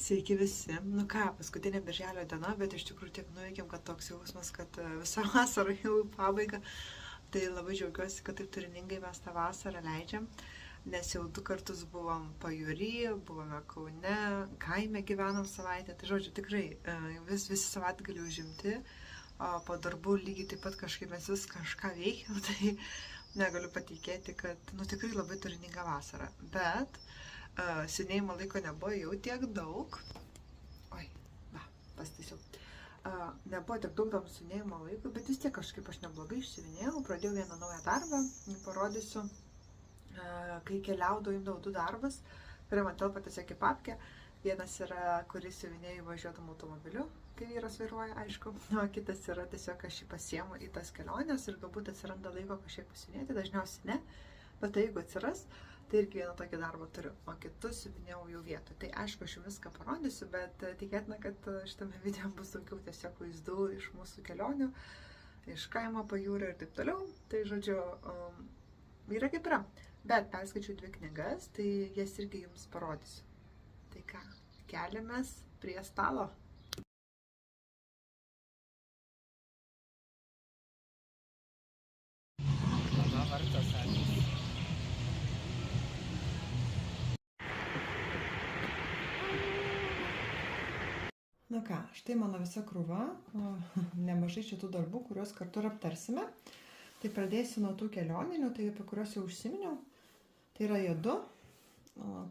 Sveiki visi. Nu ką, paskutinė birželio diena, bet iš tikrųjų tiek nuveikėm, kad toks jausmas, kad visa vasara jau į pabaigą. Tai labai džiaugiuosi, kad taip turiningai mes tą vasarą leidžiam, nes jau 2 kartus buvom pajūry, buvome Kaune, kaime gyvenom savaitę. Tai žodžiu, tikrai visi savaitgaliai užimti, o po darbų lygiai taip pat kažkaip mes vis kažką veikiam, tai negaliu patikėti, kad tikrai labai turininga vasara. Bet siuvinėjimo laiko nebuvo jau tiek daug. Oi, va, pastaisiau. Nebuvo tiek daug tam siuvinėjimo laiko, bet vis tiek kažkaip aš neblogai išsiuvinėjau. Pradėjau vieną naują darbą, parodysiu, kai keliaudavau, imdavau 2 darbus, kurie man telpa tiesiog į papkę. Vienas yra, kurį siuvinėjau važiuodam automobiliu, kai vyras vairuoja, aišku, o kitas yra tiesiog aš jį pasiemu į tas keliones ir galbūt atsiranda laiko kažkiek pasiuvinėti, dažniausiai ne, bet tai jeigu atsiras, tai irgi vieną tokį darbą turiu, o kitus siuvinėjau jau vietoj. Tai aišku, aš jums viską parodysiu, bet tikėtina, kad šitame video bus daugiau tiesiog vaizdų iš mūsų kelionių, iš kaimo pajūrio ir taip toliau. Tai žodžiu, yra kaip yra. Bet perskaičiau 2 knygas, tai jas irgi jums parodysiu. Tai ką, keliamės prie stalo. Na ką, štai mano visa krūva, nemažai šitų darbų, kuriuos kartu ir aptarsime. Tai pradėsiu nuo tų kelioninių, tai apie kuriuos jau užsiminiau. Tai yra jie 2.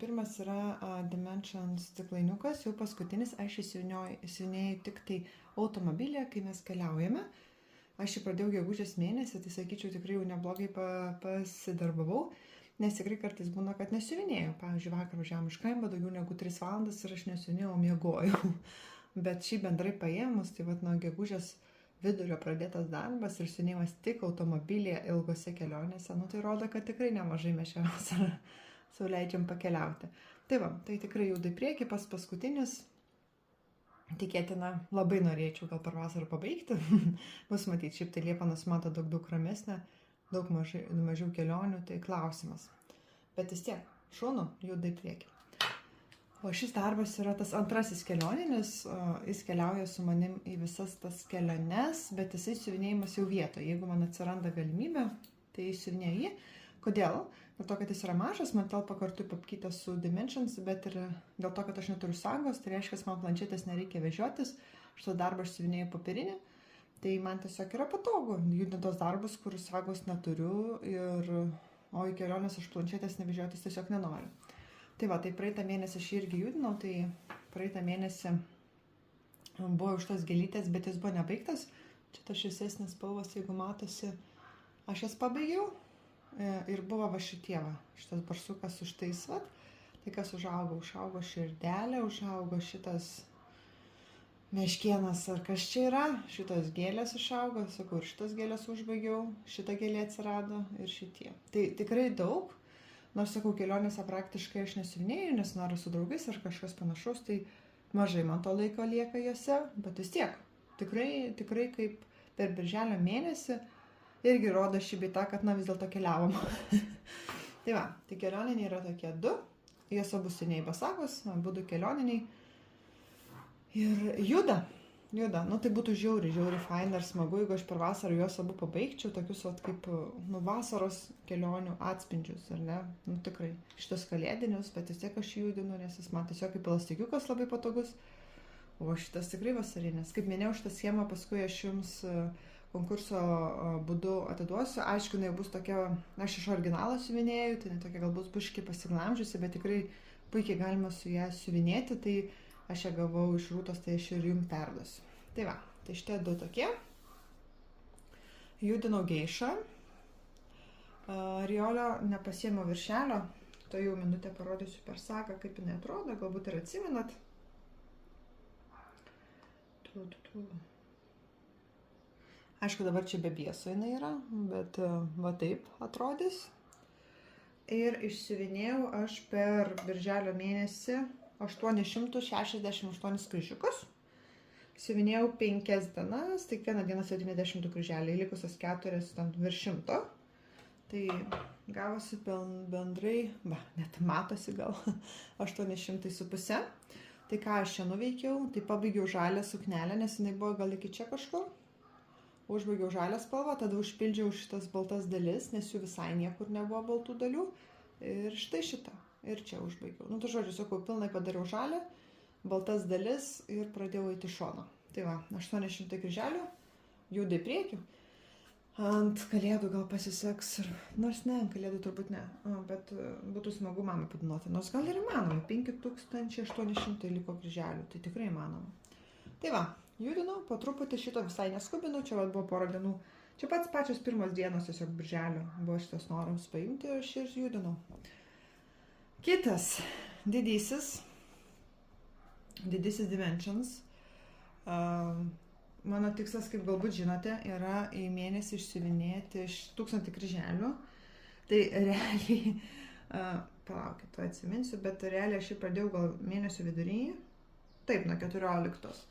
Pirmas yra Dimensions stiklainiukas, jau paskutinis, aš įsiuvinėjau tik tai automobilį, kai mes keliaujame. Aš jį pradėjau gegužės mėnesį, tai sakyčiau, tikrai jau neblogai pasidarbavau, nes tikrai kartais būna, kad nesiuvinėjau. Pavyzdžiui, vakar važiavom iš kaimo daugiau negu 3 valandas ir aš nesiuvinėjau, miegojau. Bet šį bendrai paėmus, tai nuo gegužės vidurio pradėtas darbas ir siuvinėjimas tik automobilyje ilgose kelionėse, tai rodo, kad tikrai nemažai mes šią vasarą sau leidžiam pakeliauti. Tai va, tai tikrai juda į priekį, paskutinis. Tikėtina, labai norėčiau gal per vasarą pabaigti. Bus matyti, šiaip tai Liepa nusimato daug ramesnė, daug mažiau kelionių, tai klausimas. Bet vis tiek, šaunu, juda į priekį. O šis darbas yra tas antrasis kelioninis, jis keliauja su manim į visas tas keliones, bet jisai siuvinėjimas jau vietoje. Jeigu man atsiranda galimybė, tai siuvinėjau jį. Kodėl? Dėl to, kad jis yra mažas, man telpa kartu į papkytę su Dimensions, bet ir dėl to, kad aš neturiu sagos, tai reiškia, man planšetės nereikia vežiotis. Šitą darbą aš siuvinėjau papirinį, tai man tiesiog yra patogu judinti tos darbus, kur sagos neturiu, o į kelionės aš planšetės nevežiotis tiesiog nenoriu. Tai va, tai praeitą mėnesį aš irgi judinau, tai praeitą mėnesį buvo už tos gėlytės, bet jis buvo nebaigtas. Čia tas šviesesnis spalvas, jeigu matosi, aš jas pabaigiau ir buvo va šitie, šitas barsukas už tais, tai kas užaugo širdelė, užaugo šitas meškienas, ar kas čia yra, šitos gėlės išaugo, sakau, ir šitas gėlės užbaigiau, šita gėlė atsirado ir šitie. Tai tikrai daug. Nors, sakau, kelionėse praktiškai aš nesiuvinėjau, nes noriu su draugais ar kažkas panašaus, tai mažai man to laiko lieka jose, bet vis tiek, tikrai kaip per birželio mėnesį irgi rodo šį bei tą, kad vis dėlto keliavom. Tai va, tai kelioniniai yra tokie 2, jos abu siuvinėjai basakos, abu kelioniniai ir juda. Tai būtų žiauriai faina ir smagu, jeigu aš per vasarą juos abu pabaigčiau, tokius kaip vasaros kelionių atspindžius, ar ne? Tikrai, šitos kalėdinius, bet vis tiek aš judinu, nes jis man tiesiog kaip plastikiukas labai patogus, o šitas tikrai vasarinis. Kaip minėjau, šitą schemą paskui aš jums konkurso būdu atiduosiu. Aišku, jinai bus tokia, aš iš originalo siuvinėjau, tai ne tokia galbūt biškį pasiglamžiusi, bet tikrai puikiai galima su ją siuvinėti, tai aš ją gavau iš Rūtos, tai aš ir jums perduosiu. Tai va, tai šitie 2 tokie. Judinau geišą. Riolio nepasiėmiau viršelio. To jau minutę parodysiu per sagą, kaip jinai atrodo. Galbūt ir atsimenat. Aišku, dabar čia be bieso jinai yra, bet va taip atrodys. Ir išsiuvinėjau aš per birželio mėnesį 868 kryžiukus. Siuvinėjau 5 dienas, tai kiekvieną dieną 72 kryželiai, likusios 4 virš 100. Tai gavosi bendrai, net matosi gal 800,5. Tai ką aš čia nuveikiau, tai pabaigiau žalią suknelę, nes jinai buvo gal iki čia kažkur. Užbaigiau žalią spalvą, tada užpildžiau šitas baltas dalis, nes jų visai niekur nebuvo baltų dalių. Ir štai šitą. Ir čia užbaigiau. Nu, tai žodžiu, sakau, pilnai padariau žalią, baltas dalis ir pradėjau eiti šoną. Tai va, 800 kryželių, juda į priekį. Ant kalėdų gal pasiseks, nors ne, ant kalėdų turbūt ne, bet būtų smagu mamai padainuoti, nors gal ir įmanoma, 5800 liko kryželių, tai tikrai įmanoma. Tai va, judinau, po truputį šito visai neskubinau, čia va, buvo porą dienų, čia pačios pirmos dienos tiesiog birželio buvo šitas noras paimti ir aš ir judinau. Kitas, didysis Dimensions. Mano tikslas, kaip galbūt žinote, yra į mėnesį išsiuvinėti 1000 kryželių. Tai realiai, palaukit, to atsiminsiu, bet realiai aš jį pradėjau gal mėnesio viduryje. Taip, nuo 14.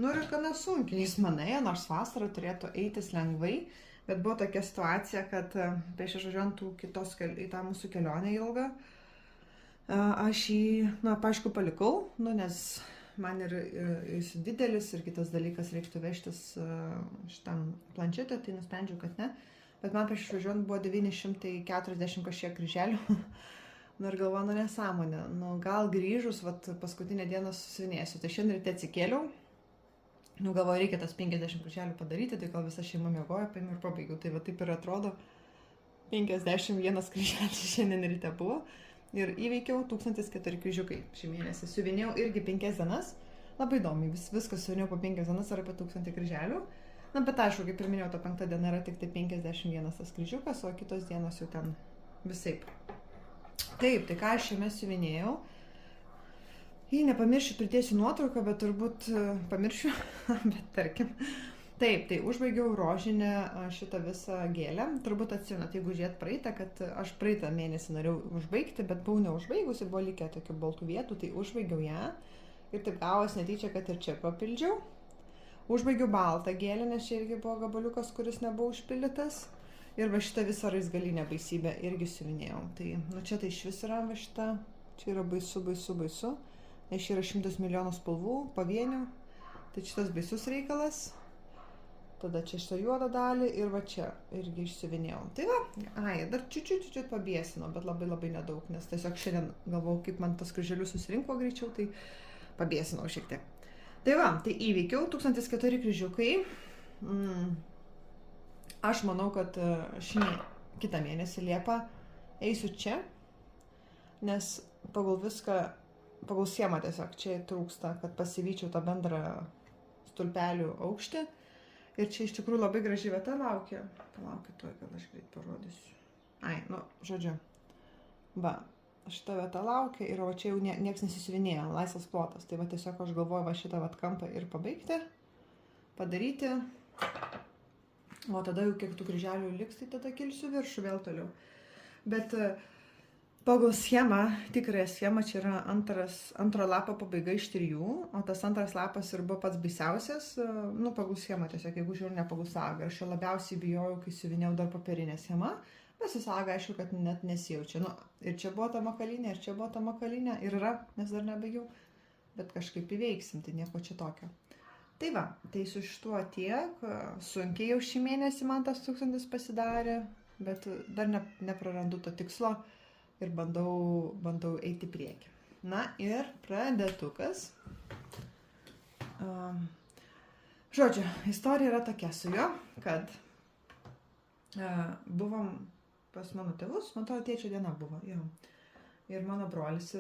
Nu ir gana sunkiai jis man ėjo, nors vasarą turėtų eitis lengvai, bet buvo tokia situacija, kad prieš išvažiuojant į tą mūsų kelionę ilgą, aš jį, aišku, palikau, nes man ir jis didelis ir kitas dalykas reiktų vežtis šitam planšetę, tai nusprendžiau, kad ne. Bet man prieš išvažiuojant buvo 940 kažkiek kryželių. Nu ir galvoju, nesąmonė. Nu gal grįžus, paskutinę dieną susivinėsiu. Tai šiandien ryte atsikėliau. Nu galvoju, reikia tas 50 kryželių padaryti, tai gal visa šeima miegojo, paėmiau ir pabaigiau. Tai va taip ir atrodo, 51 kryželis šiandien ryte buvo. Ir įveikiau 1004 kryžiukai šį mėnesį. Siuvinėjau irgi 5 dienas. Labai įdomiai, viskas siuvinėjau po 5 dienas ar apie 1000 kryželių. Na, bet aišku, kaip ir minėjau, ta 5 diena yra tik tai 51 tas kryžiukas, o kitos dienos jau ten visaip. Taip, tai ką aš šiame siuvinėjau. Jei nepamiršiu, pridėsiu nuotrauką, bet turbūt pamiršiu, bet tarkim. Taip, tai užbaigiau rožinę šitą visą gėlę. Turbūt atsimenat, jeigu žiūrėt praeitą, kad aš praeitą mėnesį norėjau užbaigti, bet buvau neužbaigusi, buvo likę tokių baltų vietų, tai užbaigiau ją. Ir taip gavos netyčia, kad ir čia papildžiau. Užbaigiau baltą gėlę, nes čia irgi buvo gabaliukas, kuris nebuvo užpildytas. Ir va šitą visą raizgalinę baisybę irgi siuvinėjau. Tai, nu čia tai išvis yra va šita, čia yra baisu. Nes čia yra 100 milijonų spalvų, pavienių. Tai šitas baisus reikalas. Tada čia šitą juodą dalį ir va čia irgi išsiuvinėjau. Tai va, dar čiut pabiesinau, bet labai nedaug, nes tiesiog šiandien galvojau, kaip man tas kryželius susirinko greičiau, tai pabiesinau šiek tiek. Tai va, tai įveikiau 1004 kryžiukai. Aš manau, kad kitą mėnesį Liepą eisiu čia, nes pagal schemą tiesiog čia trūksta, kad pasivyčiau tą bendrą stulpelių aukštį. Ir čia iš tikrųjų labai graži vieta laukia. Palaukit, tuoj, kad aš greit parodysiu. Žodžiu. Va, šita vieta laukia ir va čia jau nieks nesisiuvinėja, laisvas plotas. Tai va tiesiog aš galvoju va šitą kampą ir pabaigti, padaryti. O tada jau kiek tų kryželių liks, tai tada kilsiu viršų vėl toliau. Bet pagal schemą, tikrąją schemą, čia yra antro lapo pabaiga iš 3, o tas antras lapas ir buvo pats baisiausias, pagal schemą tiesiog, jeigu žiūrėjau ne pagal sagą. Aš labiausiai bijojau, kai siuvinėjau dar papirinę schemą, bet su saga aišku, kad net nesijaučia. Ir čia buvo ta makalinė, ir čia buvo ta makalinė, ir yra, nes dar nebaigiau, bet kažkaip įveiksim, tai nieko čia tokio. Tai va, tai su šituo tiek, sunkiai jau šį mėnesį man tas 1000 pasidarė, bet dar neprarandu to tikslo. Ir bandau eiti į priekį. Na ir pradėtukas. Žodžiu, istorija yra tokia su juo, kad buvom pas mano tėvus, man atrodo, tėčio diena buvo. Jo. Ir mano brolis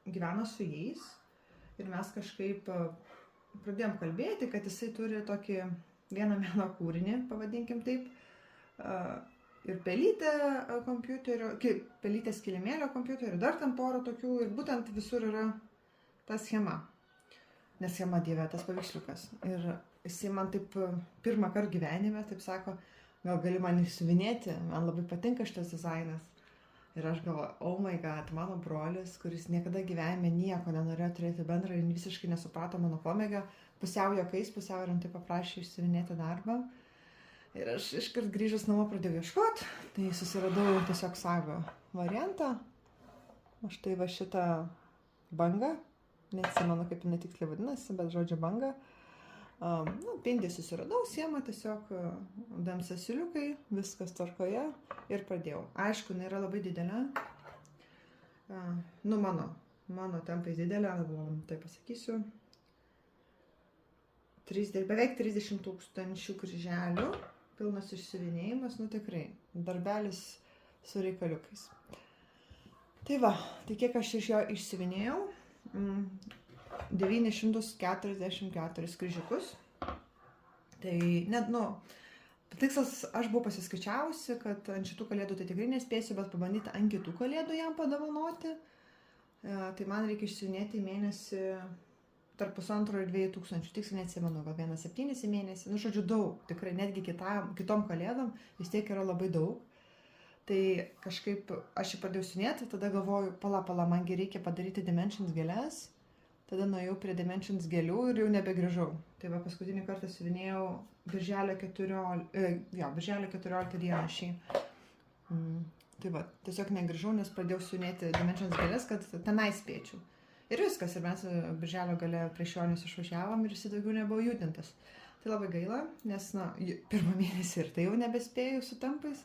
gyveno su jais. Ir mes kažkaip pradėjom kalbėti, kad jisai turi tokį vieną meno kūrinį, pavadinkim taip, ir pelytę kompiuterio, pelytės kilimėlio kompiuterio, dar ten porą tokių, ir būtent visur yra ta schema. Nes schema dieve, tas paveiksliukas. Ir jisai man taip pirmą kartą gyvenime, taip sako, gal gali man išsiuvinėti, man labai patinka šitas dizainas. Ir aš galvoju, oh my god, mano brolis, kuris niekada gyvenime nieko nenorėjo turėti bendrą ir visiškai nesuprato mano pomėgio, pusiau juokais, pusiau rimtai paprašė išsiuvinėti darbą. Ir aš iškart grįžus namo pradėjau ieškoti, tai susiradau tiesiog savo variantą. Aš tai va šitą bangą, neatsimenu, kaip jinai tiksliai vadinasi, bet žodžiu banga. Pindį susiradau, siemą tiesiog DMC siūliukai, viskas tvarkoje ir pradėjau. Aišku, jinai yra labai didelė. Mano tempais didelė, tai pasakysiu. Beveik 30 000 kryželių, pilnas išsiuvinėjimas, tikrai, darbelis su reikaliukais. Tai va, tai kiek aš iš jo išsiuvinėjau? 944 kryžiukus. Tai net, tikslas, aš buvau pasiskaičiavusi, kad ant šitų kalėdų tai tikrai nespėsiu, bet pabandyti ant kitų kalėdų jam padovanoti. Tai man reikia išsiuvinėti į mėnesį tarp 1,5 ir 2 tūkstančių, tiksliai neatsimenu, gal 1,7 į mėnesį, žodžiu daug, tikrai netgi kitom kalėdom vis tiek yra labai daug. Tai kažkaip aš jį pradėjau siuvinėti, tada galvoju, pala, mangi reikia padaryti Dimensions gėles, tada nuėjau prie Dimensions gėlių ir jau nebegrįžau. Tai va, paskutinį kartą siuvinėjau birželio 14 dieną šį. Tai va, tiesiog negrįžau, nes pradėjau siuvinėti Dimensions gėles, kad tenai spėčiau. Ir viskas, ir mes birželio gale prieš Joninius išvažiavom ir jis daugiau nebuvo judintas. Tai labai gaila, nes, pirmą mėnesį ir tai jau nebespėjau su tempais,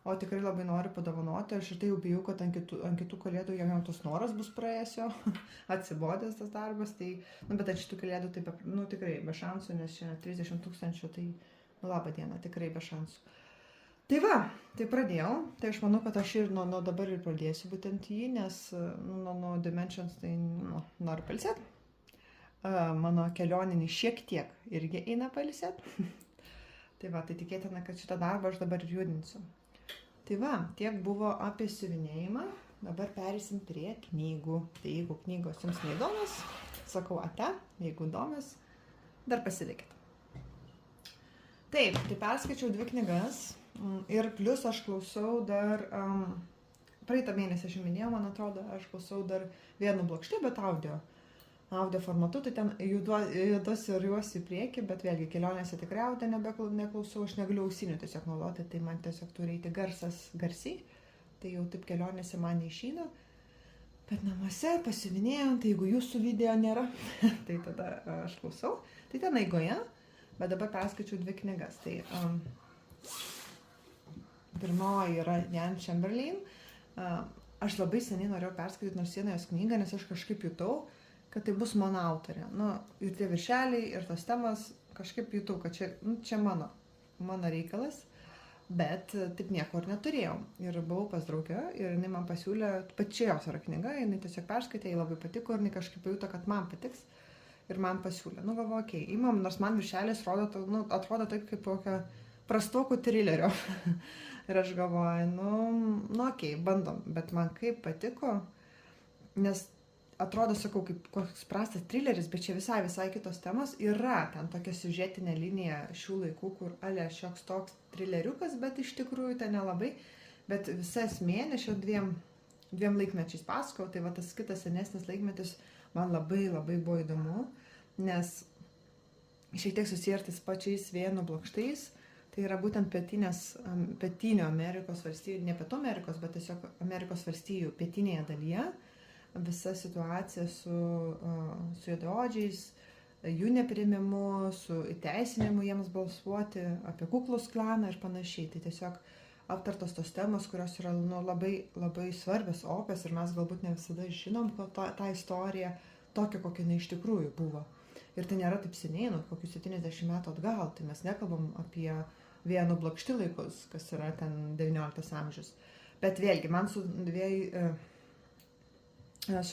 o tikrai labai noriu padovanoti. Aš ir tai jau bijau, kad ant kitų kalėdų jam tas noras bus praėjęs jo, atsibodęs tas darbas, tai, bet ant šitų kalėdų tai, tikrai be šansų, nes čia 30 000, tai, labą dieną, tikrai be šansų. Tai va, tai pradėjau, tai aš manau, kad aš ir nuo dabar ir pradėsiu būtent jį, nes nuo Dimensions tai noriu pailsėti. Mano kelioninį šiek tiek irgi eina pailsėti. Tai va, tai tikėtina, kad šitą darbą aš dabar ir judinsiu. Tai va, tiek buvo apie siuvinėjimą, dabar perėsim prie knygų. Tai jeigu knygos jums neįdomios, sakau ate, jeigu įdomios, dar pasilikit. Taip, tai perskaičiau 2 knygas. Ir plus aš klausau dar, praeitą mėnesį aš jau minėjau, man atrodo, aš klausau dar vienu blokštį, bet audio formatu, tai ten juduosiu ir juosiu į priekį, bet vėlgi kelionėse tikrai audio neklausau, aš negaliu ausinių tiesiog naudoti, tai man tiesiog turi eiti garsas garsiai, tai jau taip kelionėse man neišeina, bet namuose pasiuvinėjau, tai jeigu jūsų video nėra, tai tada aš klausau, tai ten eigoje, bet dabar perskaičiau 2 knygas, tai... Pirmoji yra Jan Chamberlain. Aš labai seniai norėjau perskaityti nors vieną jos knygą, nes aš kažkaip jutau, kad tai bus mano autorė. Ir tie viršeliai, ir tos temas, kažkaip jutau, kad čia mano reikalas, bet taip nieko ir neturėjau. Ir buvau pas draugę ir jinai man pasiūlė, pačia jos yra knyga, jinai tiesiog perskaitė, jai labai patiko ir jinai kažkaip pajuto, kad man patiks ir man pasiūlė. Galvoju, okei, imam, nors man viršelis atrodo taip kaip kokio prastokų trilerio. Ir aš galvoju, okei, bandom, bet man kaip patiko, nes atrodo, sakau, kaip koks prastas trileris, bet čia visai kitos temos. Yra ten tokia siužetinė linija šių laikų, kur šioks toks trileriukas, bet iš tikrųjų ten nelabai, bet visa esmė, nes šio dviem laikmečiais pasakau, tai va tas kitas senesnis laikmetis man labai buvo įdomu, nes šiek tiek susiertis pačiais Vienų blokštais. Tai yra būtent pietinio Amerikos valstijų, ne Pietų Amerikos, bet tiesiog Amerikos valstijų pietinėje dalyje. Visa situacija su juodaodžiais, jų nepriėmimu, su įteisinimu jiems balsuoti, apie Ku Klux Klaną ir panašiai. Tai tiesiog aptartos tos temos, kurios yra labai svarbios, opios ir mes galbūt ne visada žinom tą istoriją tokią, kokia jinai iš tikrųjų buvo. Ir tai nėra taip seniai, kokius 70 metų atgal, tai mes nekalbam apie Vienų blokšti laikus, kas yra ten 19 amžius. Bet vėlgi, man su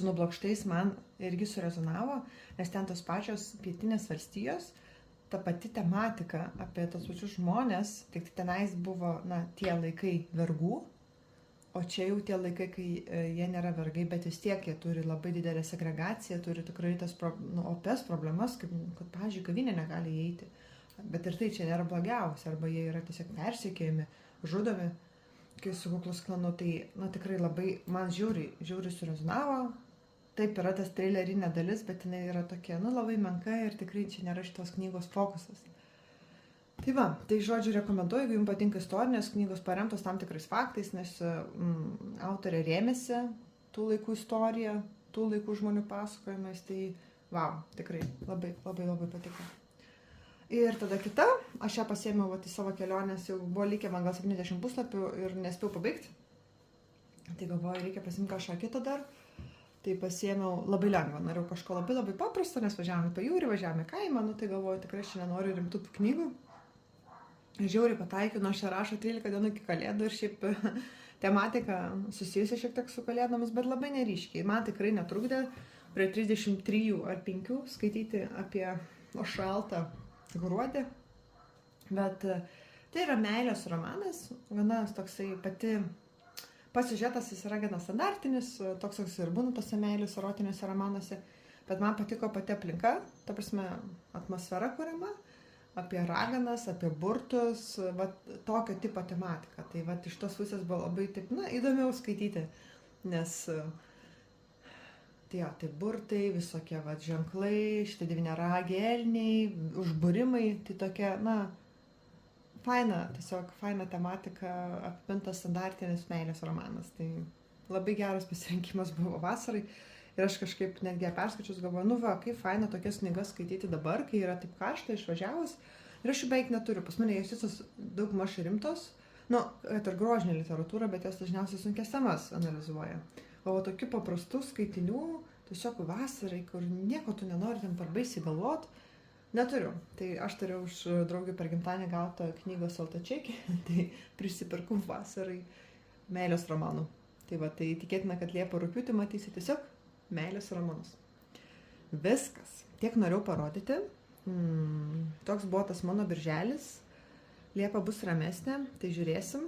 nublokštais man irgi surezonavo, nes ten tos pačios pietinės valstijos, ta pati tematika apie tos pačius žmonės, tik tenais buvo, tie laikai vergų, o čia jau tie laikai, kai jie nėra vergai, bet vis tiek jie turi labai didelę segregaciją, turi tikrai tas opes problemas, kad, pavyzdžiui, kavinė negali įeiti. Bet ir tai čia nėra blogiausia, arba jie yra tiesiog persekiojami, žudomi, kai su Ku Klux Klanu, tai tikrai labai, man žiauriai surezonavo. Taip yra tas trailerinė dalis, bet jinai yra tokia, labai menka ir tikrai čia nėra šitos knygos fokusas. Tai va, tai žodžiu rekomenduoju, jeigu jums patinka istorinės knygos paremtos tam tikrais faktais, nes autorė rėmėsi tų laikų istoriją, tų laikų žmonių pasakojimais, tai wow, tikrai labai patiko. Ir tada kita, aš ją pasiėmiau į savo kelionės, jau buvo likę man gal 70 puslapių ir nespėjau pabaigti. Tai galvoju, reikia pasimti kažką kitą dar. Tai pasiėmiau labai lengvą, norėjau kažko labai paprasto, nes važiavome į pajūrį, važiavome į kaimą, nu tai galvoju, tikrai šiandien noriu rimtų knygų. Žiauriai pataikiau, nors čia rašo 13 dienų iki kalėdų ir šiaip tematika susijusi šiek tiek su kalėdomis, bet labai neryškiai. Man tikrai netrukdė prie 33 ar 5 skaityti apie šaltą gruodį, bet tai yra meilės romanas, gana toksai pats siužetas jis yra gana standartinis, toks ir būna tose meilės erotiniuose romanuose, bet man patiko pati aplinka, ta prasme atmosfera kuriama, apie raganas, apie burtus, tokio tipo tematika. Tai iš tos pusės buvo labai taip, įdomiau skaityti, nes tai burtai, visokie ženklai, šitie devyniaragiai elniai, užbūrimai, tai tokia, faina tematika, apipintas standartinis meilės romanas. Tai labai geras pasirinkimas buvo vasarai ir aš kažkaip netgi perskaičius galvoju, kaip faina tokias knygas skaityti dabar, kai yra taip karšta, išvažiavus. Ir aš jų beveik neturiu, pas mane jos visos daugmaž rimtos, kad ir grožinė literatūra, bet jos dažniausiai sunkės temas analizuoja. O tokių paprastų skaitinių, tiesiog vasarai, kur nieko tu nenori ten per baisiai galvot, neturiu. Tai aš turiu už draugių per gimtadienį gautą knygos Saltačekį, tai prisipirkau vasarai meilės romanų. Tai tikėtina, kad Liepą rugpjūtį matysi tiesiog meilės romanus. Viskas. Tiek norėjau parodyti. Toks buvo tas mano birželis. Liepa bus ramesnė, tai žiūrėsim.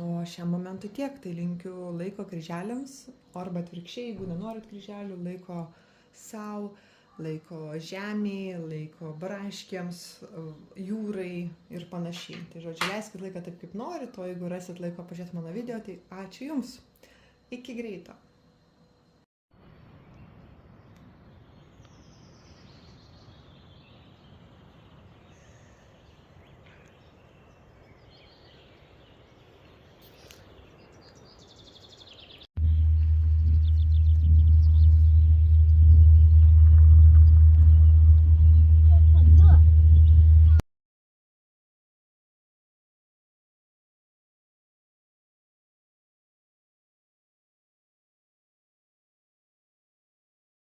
O šiam momentui tiek, tai linkiu laiko kryželiams, arba atvirkščiai, jeigu nenorit kryželių, laiko sau, laiko žemėje, laiko braškiams, jūrai ir panašiai. Tai žodžiu, leiskit laiką taip, kaip norit, o jeigu rasit laiko pažiūrėti mano video, tai ačiū Jums. Iki greito.